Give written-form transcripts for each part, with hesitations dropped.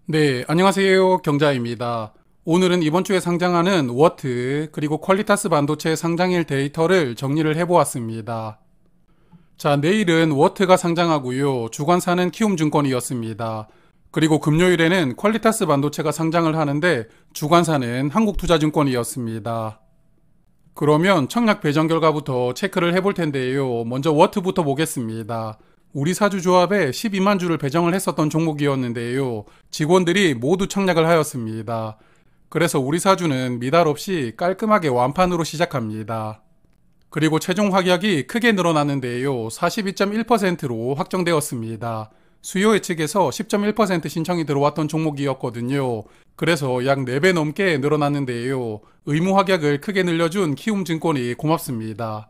네, 안녕하세요. 경자입니다. 오늘은 이번 주에 상장하는 워트 그리고 퀄리타스 반도체 상장일 데이터를 정리를 해보았습니다. 자, 내일은 워트가 상장하고요. 주관사는 키움증권이었습니다. 그리고 금요일에는 퀄리타스 반도체가 상장을 하는데 주관사는 한국투자증권이었습니다. 그러면 청약 배정 결과부터 체크를 해볼 텐데요. 먼저 워트부터 보겠습니다. 우리 사주 조합에 12만 주를 배정을 했었던 종목이었는데요. 직원들이 모두 청약을 하였습니다. 그래서 우리 사주는 미달 없이 깔끔하게 완판으로 시작합니다. 그리고 최종 확약이 크게 늘어났는데요. 42.1%로 확정되었습니다. 수요 예측에서 10.1% 신청이 들어왔던 종목이었거든요. 그래서 약 4배 넘게 늘어났는데요. 의무 확약을 크게 늘려준 키움증권이 고맙습니다.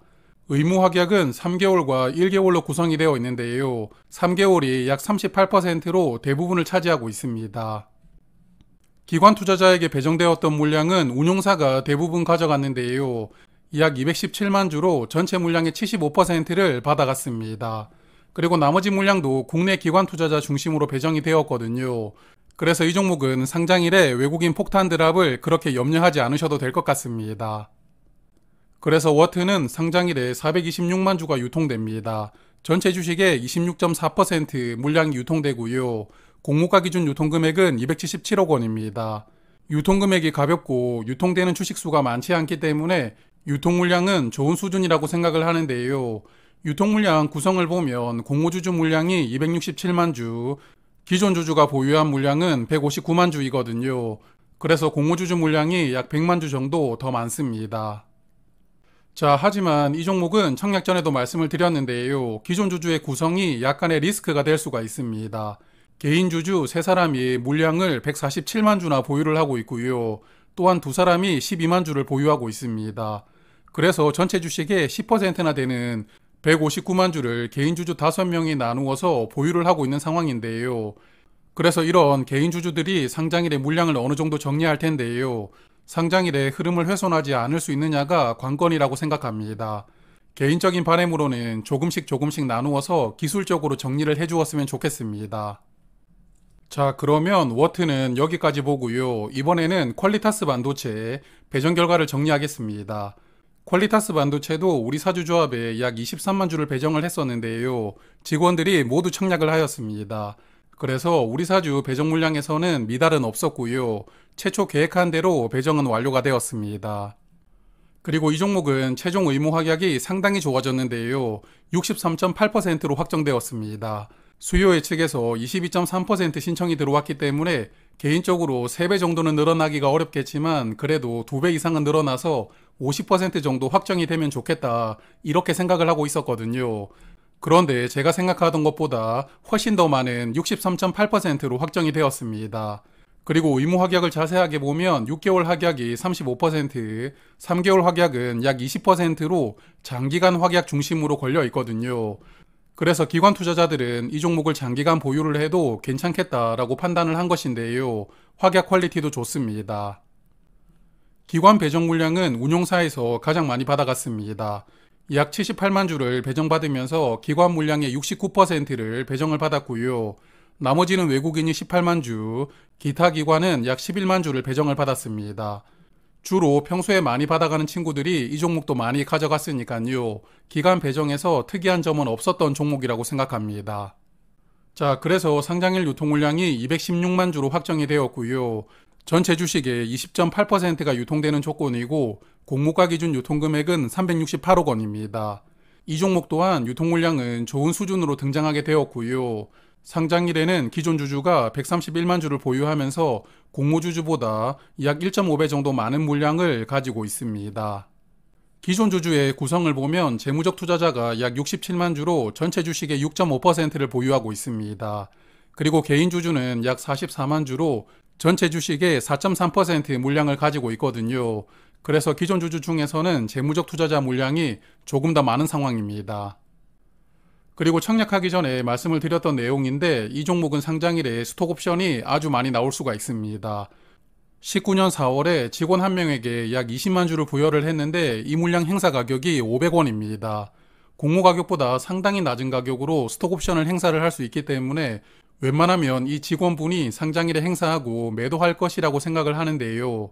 의무 확약은 3개월과 1개월로 구성이 되어 있는데요. 3개월이 약 38%로 대부분을 차지하고 있습니다. 기관 투자자에게 배정되었던 물량은 운용사가 대부분 가져갔는데요. 약 217만 주로 전체 물량의 75%를 받아갔습니다. 그리고 나머지 물량도 국내 기관 투자자 중심으로 배정이 되었거든요. 그래서 이 종목은 상장일에 외국인 폭탄 드랍을 그렇게 염려하지 않으셔도 될 것 같습니다. 그래서 워트는 상장일에 426만 주가 유통됩니다. 전체 주식의 26.4% 물량이 유통되고요. 공모가 기준 유통금액은 277억 원입니다. 유통금액이 가볍고 유통되는 주식 수가 많지 않기 때문에 유통 물량은 좋은 수준이라고 생각을 하는데요. 유통 물량 구성을 보면 공모주주 물량이 267만 주, 기존 주주가 보유한 물량은 159만 주이거든요. 그래서 공모주주 물량이 약 100만 주 정도 더 많습니다. 자, 하지만 이 종목은 청약 전에도 말씀을 드렸는데요. 기존 주주의 구성이 약간의 리스크가 될 수가 있습니다. 개인 주주 3사람이 물량을 147만 주나 보유를 하고 있고요. 또한 2사람이 12만 주를 보유하고 있습니다. 그래서 전체 주식의 10%나 되는 159만 주를 개인 주주 5명이 나누어서 보유를 하고 있는 상황인데요. 그래서 이런 개인 주주들이 상장일에 물량을 어느 정도 정리할 텐데요. 상장일에 흐름을 훼손하지 않을 수 있느냐가 관건이라고 생각합니다. 개인적인 바람으로는 조금씩 나누어서 기술적으로 정리를 해주었으면 좋겠습니다. 자, 그러면 워트는 여기까지 보고요. 이번에는 퀄리타스 반도체 배정 결과를 정리하겠습니다. 퀄리타스 반도체도 우리 사주조합에 약 23만 주를 배정을 했었는데요. 직원들이 모두 청약을 하였습니다. 그래서 우리 사주 배정 물량에서는 미달은 없었고요. 최초 계획한 대로 배정은 완료가 되었습니다. 그리고 이 종목은 최종 의무 확약이 상당히 좋아졌는데요. 63.8%로 확정되었습니다. 수요 예측에서 22.3% 신청이 들어왔기 때문에 개인적으로 3배 정도는 늘어나기가 어렵겠지만 그래도 2배 이상은 늘어나서 50% 정도 확정이 되면 좋겠다 이렇게 생각을 하고 있었거든요. 그런데 제가 생각하던 것보다 훨씬 더 많은 63.8%로 확정이 되었습니다. 그리고 의무 확약을 자세하게 보면 6개월 확약이 35%, 3개월 확약은 약 20%로 장기간 확약 중심으로 걸려 있거든요. 그래서 기관 투자자들은 이 종목을 장기간 보유를 해도 괜찮겠다라고 판단을 한 것인데요. 확약 퀄리티도 좋습니다. 기관 배정 물량은 운용사에서 가장 많이 받아갔습니다. 약 78만 주를 배정받으면서 기관 물량의 69%를 배정을 받았고요. 나머지는 외국인이 18만 주, 기타 기관은 약 11만 주를 배정을 받았습니다. 주로 평소에 많이 받아가는 친구들이 이 종목도 많이 가져갔으니까요. 기간 배정에서 특이한 점은 없었던 종목이라고 생각합니다. 자, 그래서 상장일 유통 물량이 216만 주로 확정이 되었고요. 전체 주식의 20.8%가 유통되는 조건이고 공모가 기준 유통금액은 368억 원입니다. 이 종목 또한 유통 물량은 좋은 수준으로 등장하게 되었고요. 상장일에는 기존 주주가 131만 주를 보유하면서 공모주주보다 약 1.5배 정도 많은 물량을 가지고 있습니다. 기존 주주의 구성을 보면 재무적 투자자가 약 67만 주로 전체 주식의 6.5%를 보유하고 있습니다. 그리고 개인 주주는 약 44만 주로 전체 주식의 4.3% 물량을 가지고 있거든요. 그래서 기존 주주 중에서는 재무적 투자자 물량이 조금 더 많은 상황입니다. 그리고 청약하기 전에 말씀을 드렸던 내용인데 이 종목은 상장일에 스톡옵션이 아주 많이 나올 수가 있습니다. 19년 4월에 직원 한 명에게 약 20만 주를 부여를 했는데 이 물량 행사 가격이 500원입니다. 공모 가격보다 상당히 낮은 가격으로 스톡옵션을 행사를 할 수 있기 때문에 웬만하면 이 직원분이 상장일에 행사하고 매도할 것이라고 생각을 하는데요.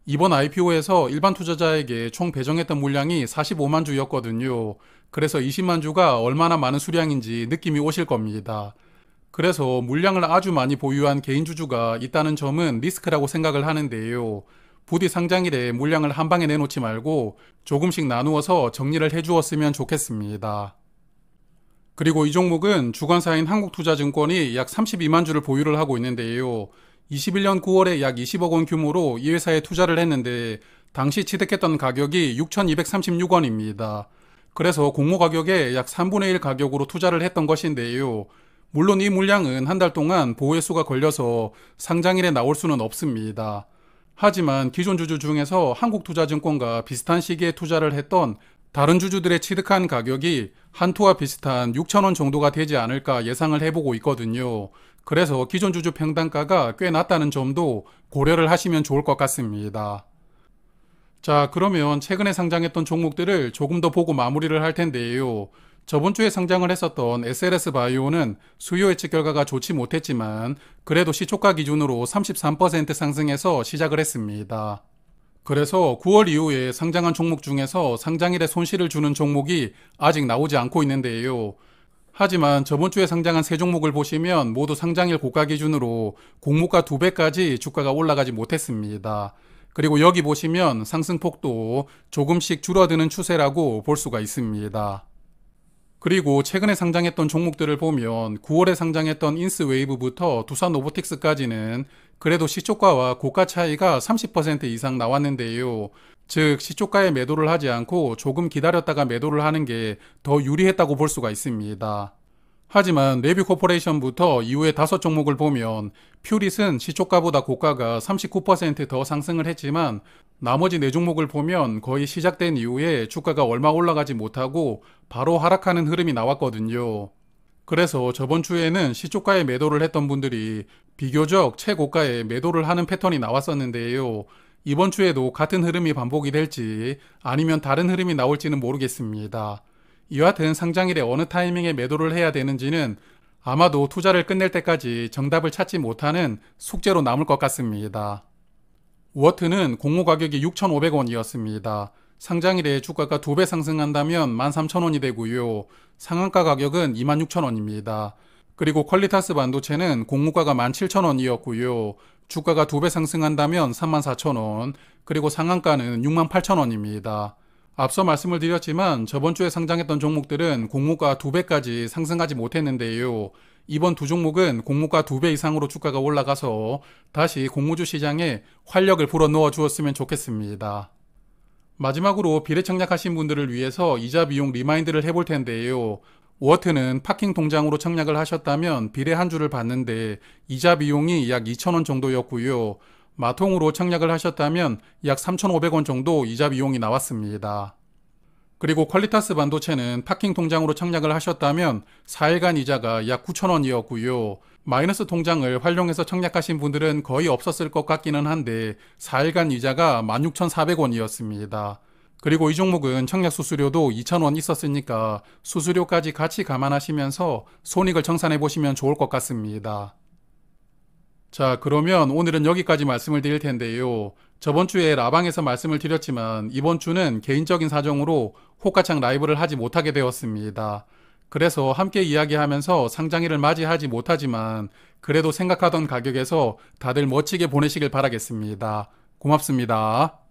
이번 IPO에서 일반 투자자에게 총 배정했던 물량이 45만 주였거든요. 그래서 20만 주가 얼마나 많은 수량인지 느낌이 오실 겁니다. 그래서 물량을 아주 많이 보유한 개인 주주가 있다는 점은 리스크라고 생각을 하는데요. 부디 상장일에 물량을 한 방에 내놓지 말고 조금씩 나누어서 정리를 해주었으면 좋겠습니다. 그리고 이 종목은 주관사인 한국투자증권이 약 32만 주를 보유를 하고 있는데요. 21년 9월에 약 20억 원 규모로 이 회사에 투자를 했는데 당시 취득했던 가격이 6,236원입니다. 그래서 공모 가격의 약 3분의 1 가격으로 투자를 했던 것인데요. 물론 이 물량은 한 달 동안 보호회수가 걸려서 상장일에 나올 수는 없습니다. 하지만 기존 주주 중에서 한국투자증권과 비슷한 시기에 투자를 했던 다른 주주들의 취득한 가격이 한투와 비슷한 6,000원 정도가 되지 않을까 예상을 해보고 있거든요. 그래서 기존 주주 평단가가 꽤 낮다는 점도 고려를 하시면 좋을 것 같습니다. 자, 그러면 최근에 상장했던 종목들을 조금 더 보고 마무리를 할 텐데요. 저번 주에 상장을 했었던 SLS 바이오는 수요 예측 결과가 좋지 못했지만 그래도 시초가 기준으로 33% 상승해서 시작을 했습니다. 그래서 9월 이후에 상장한 종목 중에서 상장일에 손실을 주는 종목이 아직 나오지 않고 있는데요. 하지만 저번 주에 상장한 세 종목을 보시면 모두 상장일 고가 기준으로 공모가 2배까지 주가가 올라가지 못했습니다. 그리고 여기 보시면 상승폭도 조금씩 줄어드는 추세라고 볼 수가 있습니다. 그리고 최근에 상장했던 종목들을 보면 9월에 상장했던 인스웨이브부터 두산 로보틱스까지는 그래도 시초가와 고가 차이가 30% 이상 나왔는데요. 즉 시초가에 매도를 하지 않고 조금 기다렸다가 매도를 하는 게 더 유리했다고 볼 수가 있습니다. 하지만 레뷰코퍼레이션부터 이후에 5종목을 보면 퓨릿은 시초가보다 고가가 39% 더 상승을 했지만 나머지 4종목을 보면 거의 시작된 이후에 주가가 얼마 올라가지 못하고 바로 하락하는 흐름이 나왔거든요. 그래서 저번 주에는 시초가에 매도를 했던 분들이 비교적 최고가에 매도를 하는 패턴이 나왔었는데요. 이번 주에도 같은 흐름이 반복이 될지 아니면 다른 흐름이 나올지는 모르겠습니다. 이와 같은 상장일에 어느 타이밍에 매도를 해야 되는지는 아마도 투자를 끝낼 때까지 정답을 찾지 못하는 숙제로 남을 것 같습니다. 워트는 공모 가격이 6,500원이었습니다. 상장일에 주가가 2배 상승한다면 13,000원이 되고요. 상한가 가격은 26,000원입니다. 그리고 퀄리타스 반도체는 공모가가 17,000원이었고요. 주가가 2배 상승한다면 34,000원, 그리고 상한가는 68,000원입니다. 앞서 말씀을 드렸지만 저번 주에 상장했던 종목들은 공모가 2배까지 상승하지 못했는데요. 이번 두 종목은 공모가 2배 이상으로 주가가 올라가서 다시 공모주 시장에 활력을 불어넣어 주었으면 좋겠습니다. 마지막으로 비례 청약하신 분들을 위해서 이자 비용 리마인드를 해볼 텐데요. 워트는 파킹 통장으로 청약을 하셨다면 비례 한 주를 받는데 이자 비용이 약 2,000원 정도였고요. 마통으로 청약을 하셨다면 약 3,500원 정도 이자 비용이 나왔습니다. 그리고 퀄리타스 반도체는 파킹 통장으로 청약을 하셨다면 4일간 이자가 약 9,000원이었고요. 마이너스 통장을 활용해서 청약하신 분들은 거의 없었을 것 같기는 한데 4일간 이자가 16,400원이었습니다. 그리고 이 종목은 청약 수수료도 2,000원 있었으니까 수수료까지 같이 감안하시면서 손익을 청산해 보시면 좋을 것 같습니다. 자, 그러면 오늘은 여기까지 말씀을 드릴 텐데요. 저번 주에 라방에서 말씀을 드렸지만 이번 주는 개인적인 사정으로 호가창 라이브를 하지 못하게 되었습니다. 그래서 함께 이야기하면서 상장일을 맞이하지 못하지만 그래도 생각하던 가격에서 다들 멋지게 보내시길 바라겠습니다. 고맙습니다.